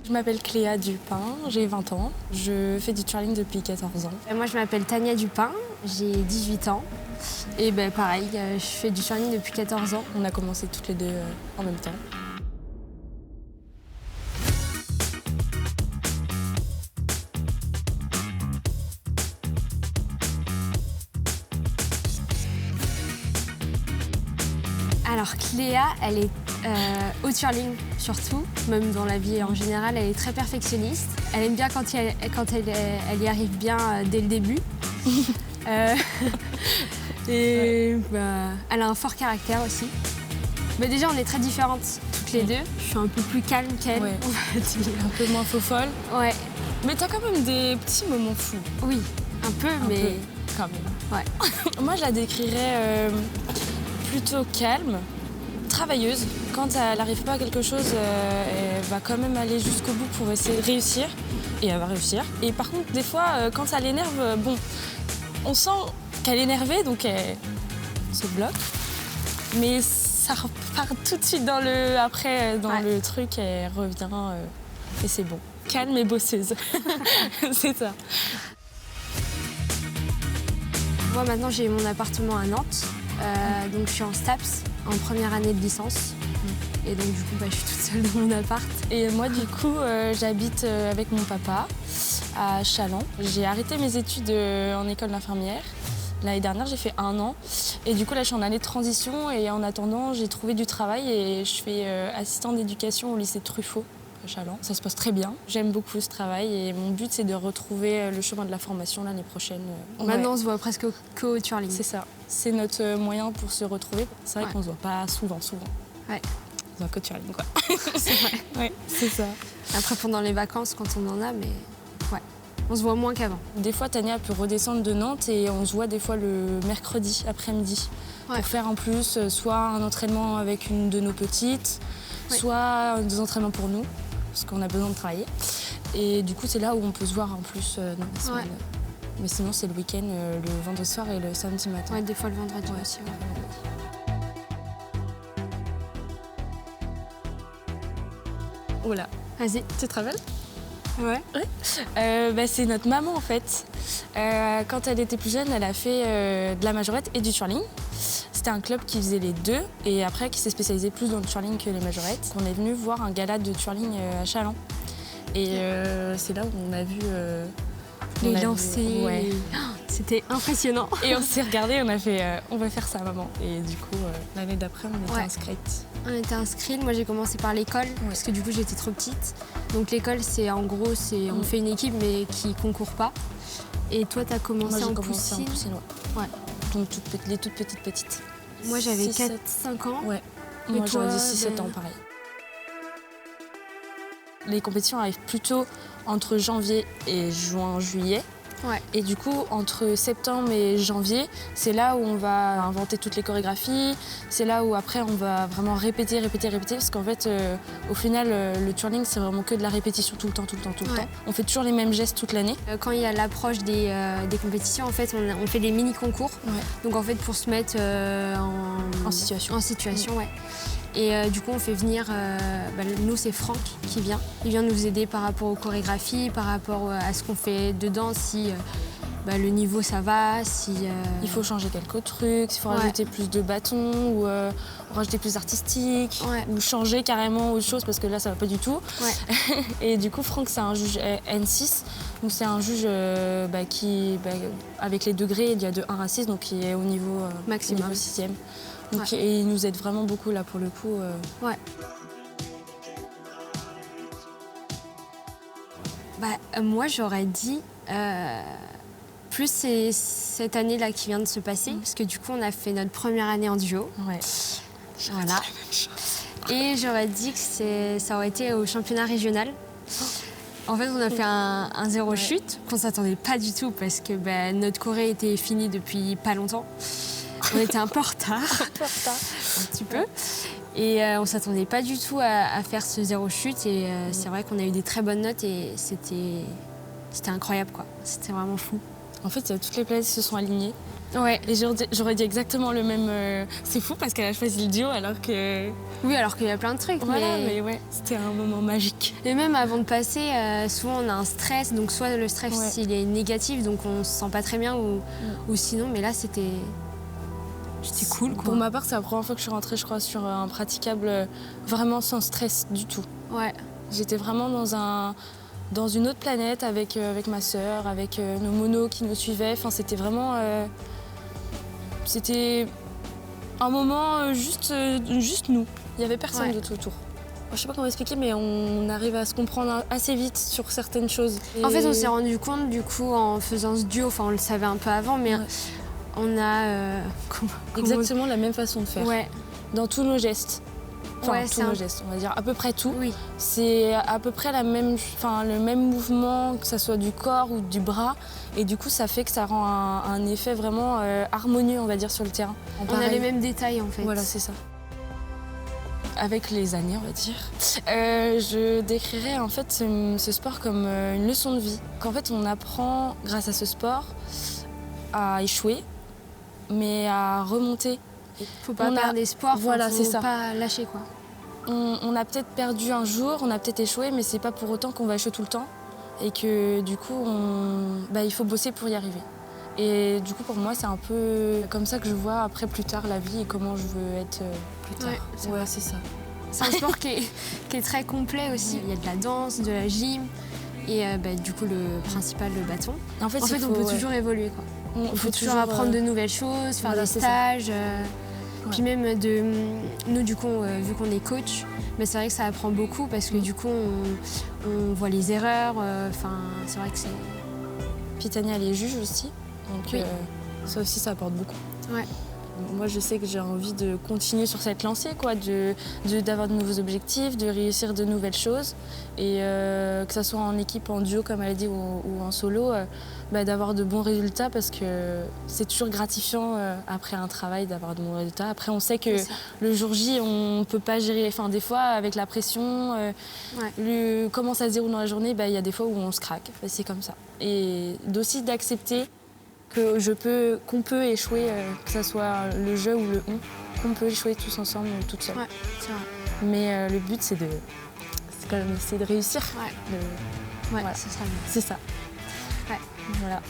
Je m'appelle Cléa Dupin, j'ai 20 ans. Je fais du twirling depuis 14 ans. Moi, je m'appelle Tania Dupin, j'ai 18 ans. Et pareil, je fais du twirling depuis 14 ans. On a commencé toutes les deux en même temps. Alors Cléa, elle est au twirling surtout, même dans la vie en général, elle est très perfectionniste. Elle aime bien quand elle y arrive bien dès le début. Elle a un fort caractère aussi. Mais déjà, on est très différentes toutes les deux. Je suis un peu plus calme qu'elle, Ouais. on va dire. Un peu moins faux-folle. Ouais, Mais t'as quand même des petits moments fous. oui, un peu, mais peu, quand même. ouais. Moi, je la décrirais plutôt calme, travailleuse. Quand elle n'arrive pas à quelque chose, elle va quand même aller jusqu'au bout pour essayer de réussir. Et elle va réussir. Et par contre, des fois, quand ça l'énerve, on sent qu'elle est énervée, donc elle se bloque. Mais ça repart tout de suite dans le truc, elle revient et c'est bon. Calme et bosseuse. C'est ça. Moi, maintenant, j'ai mon appartement à Nantes. Donc, je suis en STAPS, en première année de licence. Et donc, du coup, je suis toute seule dans mon appart. Et moi, du coup, j'habite avec mon papa à Challans. J'ai arrêté mes études en école d'infirmière. L'année dernière, j'ai fait 1 an. Et du coup, là, je suis en année de transition. Et en attendant, j'ai trouvé du travail et je fais assistante d'éducation au lycée Truffaut à Challans. Ça se passe très bien. J'aime beaucoup ce travail et mon but, c'est de retrouver le chemin de la formation l'année prochaine. Maintenant, on se voit presque qu'au twirling. C'est ça. C'est notre moyen pour se retrouver. C'est vrai Ouais. qu'on se voit pas souvent. Ouais. On se voit qu'au twirling, quoi. C'est vrai. Ouais, c'est ça. Après, pendant les vacances, quand on en a, mais ouais, on se voit moins qu'avant. Des fois, Tania peut redescendre de Nantes et on se voit des fois le mercredi après-midi Ouais. pour faire en plus soit un entraînement avec une de nos petites, Ouais. soit des entraînements pour nous, parce qu'on a besoin de travailler. Et du coup, c'est là où on peut se voir en plus dans la semaine. Ouais. Mais sinon, c'est le week-end, le vendredi soir et le samedi matin. Ouais, des fois le vendredi Ouais. aussi. Ouais. Oh là, Vas-y. tu te rappelles? Ouais. C'est notre maman en fait. Quand elle était plus jeune, elle a fait de la majorette et du twirling. C'était un club qui faisait les deux et après qui s'est spécialisé plus dans le twirling que les majorettes. On est venu voir un gala de twirling à Challans. Et c'est là où on a vu Les on a vu- lancers. Ouais. C'était impressionnant. Et on s'est regardé, on a fait on va faire ça maman. Et du coup l'année d'après on était Ouais. inscrites. On était inscrits. Moi, j'ai commencé par l'école parce que du coup, j'étais trop petite. Donc l'école, c'est en gros, on fait une équipe mais qui concourt pas. Et toi, t'as commencé Moi j'ai en commencé poussine. en poussine, ouais. Ouais. Donc les toutes petites. Moi, j'avais 6, 4-5 ans. Ouais. Et Moi j'aurais toi, dit 6-7 ans pareil. Les compétitions arrivent plutôt entre janvier et juillet. Ouais. Et du coup, entre septembre et janvier, c'est là où on va inventer toutes les chorégraphies. C'est là où après, on va vraiment répéter. Parce qu'en fait, au final, le twirling, c'est vraiment que de la répétition tout le temps. Ouais. On fait toujours les mêmes gestes toute l'année. Quand il y a l'approche des compétitions, en fait, on fait des mini-concours. Ouais. Donc en fait, pour se mettre En situation. En situation, ouais. Et du coup, on fait venir, nous, c'est Franck qui vient. Il vient nous aider par rapport aux chorégraphies, par rapport à ce qu'on fait dedans, si le niveau ça va, si... Il faut changer quelques trucs, il faut Ouais. rajouter plus de bâtons ou rajouter plus artistique Ouais. ou changer carrément autre chose parce que là, ça va pas du tout. Ouais. Et du coup, Franck, c'est un juge N6. Donc c'est un juge qui, avec les degrés, il y a de 1 à 6, donc qui est au niveau Maximum. Au niveau 6e. Donc, Ouais. et il nous aide vraiment beaucoup là pour le coup. Ouais. Moi, j'aurais dit plus c'est cette année-là qui vient de se passer, parce que du coup, on a fait notre première année en duo. Ouais. Voilà. Et j'aurais dit que ça aurait été au championnat régional. En fait, on a fait un zéro chute qu'on s'attendait pas du tout parce que notre choré était finie depuis pas longtemps. On était un peu en retard. Un petit peu. Et on s'attendait pas du tout à faire ce zéro chute. Et c'est vrai qu'on a eu des très bonnes notes et c'était incroyable, quoi. C'était vraiment fou. En fait, toutes les planètes se sont alignées. Ouais. Et j'aurais dit exactement le même. C'est fou parce qu'elle a choisi le duo alors que. Oui, alors qu'il y a plein de trucs. Voilà, mais ouais, c'était un moment magique. Et même avant de passer, souvent on a un stress, donc soit le stress il est négatif, donc on se sent pas très bien, ou sinon, mais là c'était cool quoi. Pour ma part, c'est la première fois que je suis rentrée, je crois, sur un praticable vraiment sans stress du tout. Ouais. J'étais vraiment dans une autre planète avec ma sœur, avec nos monos qui nous suivaient. Enfin, c'était vraiment. C'était un moment juste nous. Il n'y avait personne d'autre autour. Je sais pas comment expliquer, mais on arrive à se comprendre assez vite sur certaines choses. En fait, on s'est rendu compte du coup en faisant ce duo, enfin on le savait un peu avant, mais on a exactement la même façon de faire. Ouais. Dans tous nos gestes. Enfin, tous nos gestes, on va dire à peu près tout. Oui. C'est à peu près le même mouvement, que ça soit du corps ou du bras. Et du coup, ça fait que ça rend un effet vraiment harmonieux, on va dire, sur le terrain. On a les mêmes détails, en fait. Voilà, c'est ça. Avec les années, on va dire, je décrirais en fait ce sport comme une leçon de vie. Qu'en fait, on apprend, grâce à ce sport, à échouer, mais à remonter. Faut pas perdre espoir, voilà, c'est ça. Faut pas lâcher quoi. On a peut-être perdu un jour, on a peut-être échoué, mais c'est pas pour autant qu'on va échouer tout le temps. Et que du coup, il faut bosser pour y arriver. Et du coup, pour moi, c'est un peu comme ça que je vois après plus tard la vie et comment je veux être plus tard. Ouais, c'est ça. C'est un sport qui est très complet aussi. Il y a de la danse, de la gym et du coup le principal, le bâton. En fait, on peut toujours évoluer quoi. Il faut toujours apprendre de nouvelles choses, faire des stages. Puis même nous du coup, vu qu'on est coach, mais c'est vrai que ça apprend beaucoup parce que du coup on voit les erreurs. C'est vrai que c'est. Puis Tania, elle est juge aussi, donc ça aussi ça apporte beaucoup. Ouais. Moi, je sais que j'ai envie de continuer sur cette lancée, quoi, d'avoir de nouveaux objectifs, de réussir de nouvelles choses. Et que ce soit en équipe, en duo, comme elle a dit, ou en solo, d'avoir de bons résultats parce que c'est toujours gratifiant après un travail d'avoir de bons résultats. Après, on sait que le jour J, on ne peut pas gérer. Enfin, des fois, avec la pression, comment ça se déroule dans la journée, il y a des fois où on se craque. C'est comme ça. Et aussi d'accepter qu'on peut échouer, que ce soit le jeu ou le on, qu'on peut échouer tous ensemble ou toutes seules. Ouais, c'est vrai. Mais le but, c'est quand même d'essayer de réussir. Ouais, voilà. c'est ça. C'est ça. Ouais. Voilà.